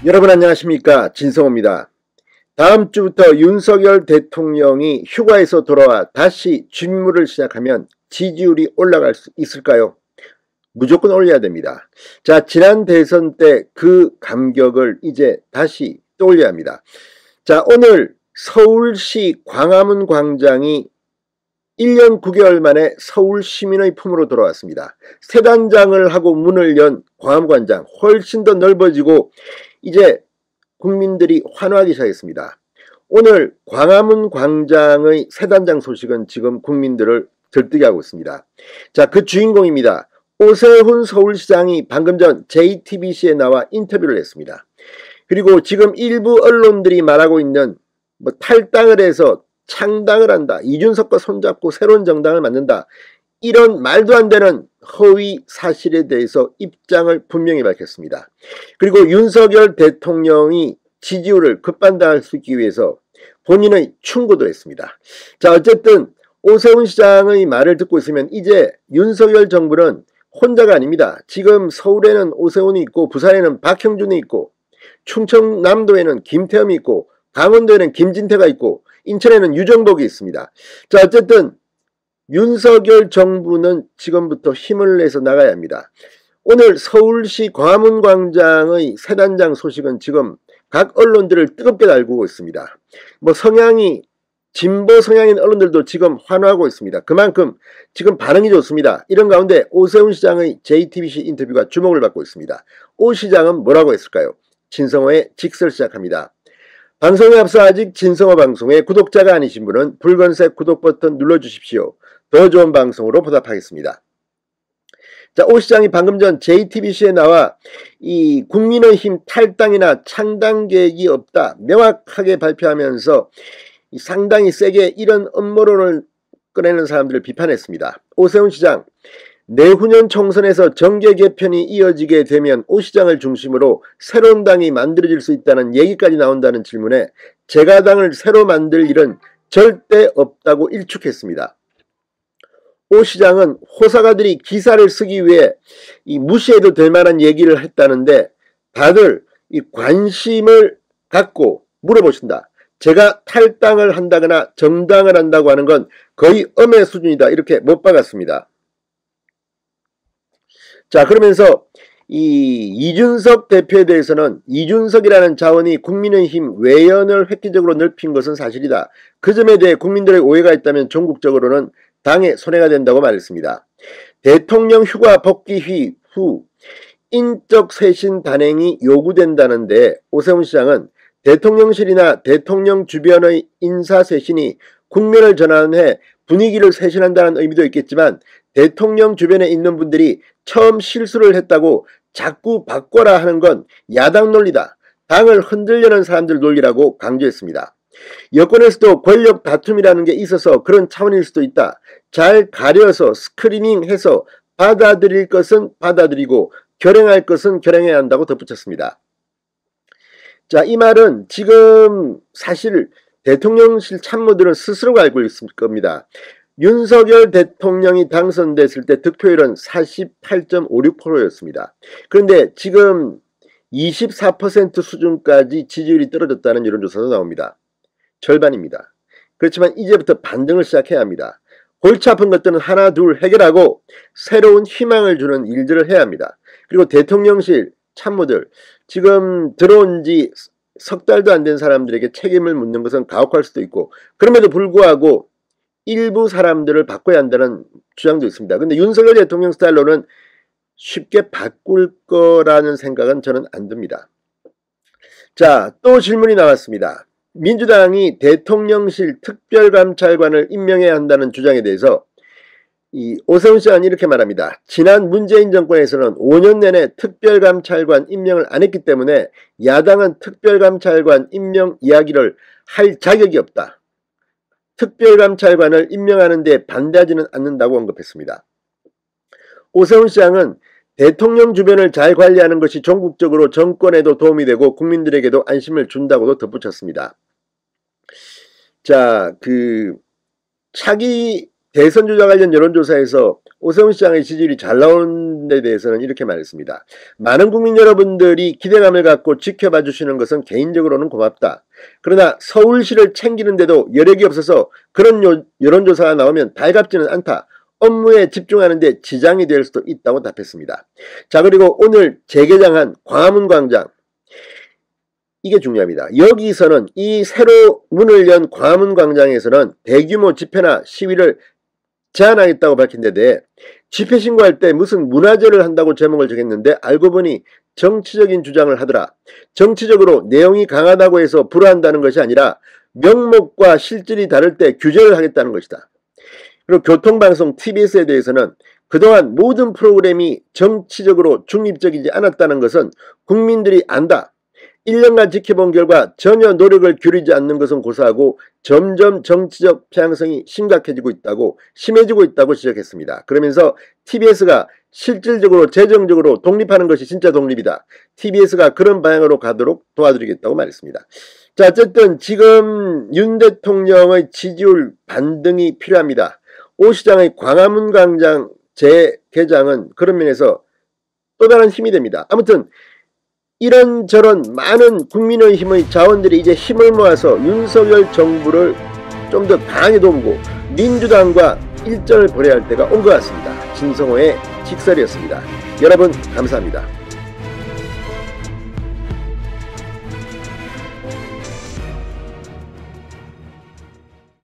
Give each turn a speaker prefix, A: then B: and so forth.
A: 여러분 안녕하십니까, 진성호입니다. 다음 주부터 윤석열 대통령이 휴가에서 돌아와 다시 직무를 시작하면 지지율이 올라갈 수 있을까요? 무조건 올려야 됩니다. 자, 지난 대선 때 그 감격을 이제 다시 떠올려야 합니다. 자, 오늘 서울시 광화문 광장이 1년 9개월 만에 서울 시민의 품으로 돌아왔습니다. 새 단장을 하고 문을 연 광화문 광장 훨씬 더 넓어지고 이제 국민들이 환호하기 시작했습니다. 오늘 광화문 광장의 새 단장 소식은 지금 국민들을 들뜨게 하고 있습니다. 자, 그 주인공입니다. 오세훈 서울시장이 방금 전 JTBC에 나와 인터뷰를 했습니다. 그리고 지금 일부 언론들이 말하고 있는 탈당을 해서 창당을 한다, 이준석과 손잡고 새로운 정당을 만든다, 이런 말도 안 되는 허위 사실에 대해서 입장을 분명히 밝혔습니다. 그리고 윤석열 대통령이 지지율을 급반등할 수 있기 위해서 본인의 충고도 했습니다. 자, 어쨌든 오세훈 시장의 말을 듣고 있으면 이제 윤석열 정부는 혼자가 아닙니다. 지금 서울에는 오세훈이 있고, 부산에는 박형준이 있고, 충청남도에는 김태흠이 있고, 강원도에는 김진태가 있고, 인천에는 유정복이 있습니다. 자, 어쨌든 윤석열 정부는 지금부터 힘을 내서 나가야 합니다. 오늘 서울시 광화문 광장의 새 단장 소식은 지금 각 언론들을 뜨겁게 달구고 있습니다. 성향이 진보 성향인 언론들도 지금 환호하고 있습니다. 그만큼 지금 반응이 좋습니다. 이런 가운데 오세훈 시장의 JTBC 인터뷰가 주목을 받고 있습니다. 오 시장은 뭐라고 했을까요? 진성호의 직설 시작합니다. 방송에 앞서 아직 진성호 방송의 구독자가 아니신 분은 붉은색 구독 버튼 눌러주십시오. 더 좋은 방송으로 보답하겠습니다. 자, 오 시장이 방금 전 JTBC에 나와 이 국민의힘 탈당이나 창당 계획이 없다 명확하게 발표하면서 상당히 세게 이런 음모론을 꺼내는 사람들을 비판했습니다. 오세훈 시장, 내후년 총선에서 정계 개편이 이어지게 되면 오 시장을 중심으로 새로운 당이 만들어질 수 있다는 얘기까지 나온다는 질문에 제가 당을 새로 만들 일은 절대 없다고 일축했습니다. 오 시장은 호사가들이 기사를 쓰기 위해 무시해도 될 만한 얘기를 했다는데 다들 관심을 갖고 물어보신다. 제가 탈당을 한다거나 정당을 한다고 하는 건 거의 엄의 수준이다, 이렇게 못 박았습니다. 자, 그러면서 이준석 대표에 대해서는 이준석이라는 자원이 국민의힘 외연을 획기적으로 넓힌 것은 사실이다. 그 점에 대해 국민들의 오해가 있다면 전국적으로는 당에 손해가 된다고 말했습니다. 대통령 휴가 복귀 후 인적 쇄신 단행이 요구된다는데 오세훈 시장은 대통령실이나 대통령 주변의 인사 쇄신이 국면을 전환해 분위기를 쇄신한다는 의미도 있겠지만 대통령 주변에 있는 분들이 처음 실수를 했다고 자꾸 바꿔라 하는 건 야당 논리다. 당을 흔들려는 사람들 논리라고 강조했습니다. 여권에서도 권력 다툼이라는 게 있어서 그런 차원일 수도 있다. 잘 가려서 스크리닝해서 받아들일 것은 받아들이고 결행할 것은 결행해야 한다고 덧붙였습니다. 자, 이 말은 지금 사실 대통령실 참모들은 스스로가 알고 있을 겁니다. 윤석열 대통령이 당선됐을 때 득표율은 48.56%였습니다. 그런데 지금 24% 수준까지 지지율이 떨어졌다는 여론조사도 나옵니다. 절반입니다. 그렇지만 이제부터 반등을 시작해야 합니다. 골치 아픈 것들은 하나 둘 해결하고 새로운 희망을 주는 일들을 해야 합니다. 그리고 대통령실 참모들, 지금 들어온 지 석 달도 안 된 사람들에게 책임을 묻는 것은 가혹할 수도 있고, 그럼에도 불구하고 일부 사람들을 바꿔야 한다는 주장도 있습니다. 근데 윤석열 대통령 스타일로는 쉽게 바꿀 거라는 생각은 저는 안 듭니다. 자, 또 질문이 나왔습니다. 민주당이 대통령실 특별감찰관을 임명해야 한다는 주장에 대해서 오세훈 시장은 이렇게 말합니다. 지난 문재인 정권에서는 5년 내내 특별감찰관 임명을 안 했기 때문에 야당은 특별감찰관 임명 이야기를 할 자격이 없다. 특별감찰관을 임명하는 데 반대하지는 않는다고 언급했습니다. 오세훈 시장은 대통령 주변을 잘 관리하는 것이 전국적으로 정권에도 도움이 되고 국민들에게도 안심을 준다고도 덧붙였습니다. 자, 차기 대선 주자 관련 여론조사에서 오세훈 시장의 지지율이 잘 나오는 데 대해서는 이렇게 말했습니다. 많은 국민 여러분들이 기대감을 갖고 지켜봐 주시는 것은 개인적으로는 고맙다. 그러나 서울시를 챙기는데도 여력이 없어서 그런 여론조사가 나오면 달갑지는 않다. 업무에 집중하는 데 지장이 될 수도 있다고 답했습니다. 자, 그리고 오늘 재개장한 광화문 광장, 이게 중요합니다. 여기서는 이 새로 문을 연 광화문 광장에서는 대규모 집회나 시위를 제한하겠다고 밝힌 데 대해 집회 신고할 때 무슨 문화제를 한다고 제목을 정했는데 알고 보니 정치적인 주장을 하더라. 정치적으로 내용이 강하다고 해서 불허한다는 것이 아니라 명목과 실질이 다를 때 규제를 하겠다는 것이다. 그리고 교통방송 TBS에 대해서는 그동안 모든 프로그램이 정치적으로 중립적이지 않았다는 것은 국민들이 안다. 1년간 지켜본 결과 전혀 노력을 기울이지 않는 것은 고사하고 점점 정치적 편향성이 심해지고 있다고 지적했습니다. 그러면서 TBS가 실질적으로 재정적으로 독립하는 것이 진짜 독립이다. TBS가 그런 방향으로 가도록 도와드리겠다고 말했습니다. 자, 어쨌든 지금 윤 대통령의 지지율 반등이 필요합니다. 오 시장의 광화문 광장 재개장은 그런 면에서 또 다른 힘이 됩니다. 아무튼 이런저런 많은 국민의힘의 자원들이 이제 힘을 모아서 윤석열 정부를 좀 더 강하게 돕고 민주당과 일전을 벌여야 할 때가 온 것 같습니다. 진성호의 직설이었습니다. 여러분 감사합니다.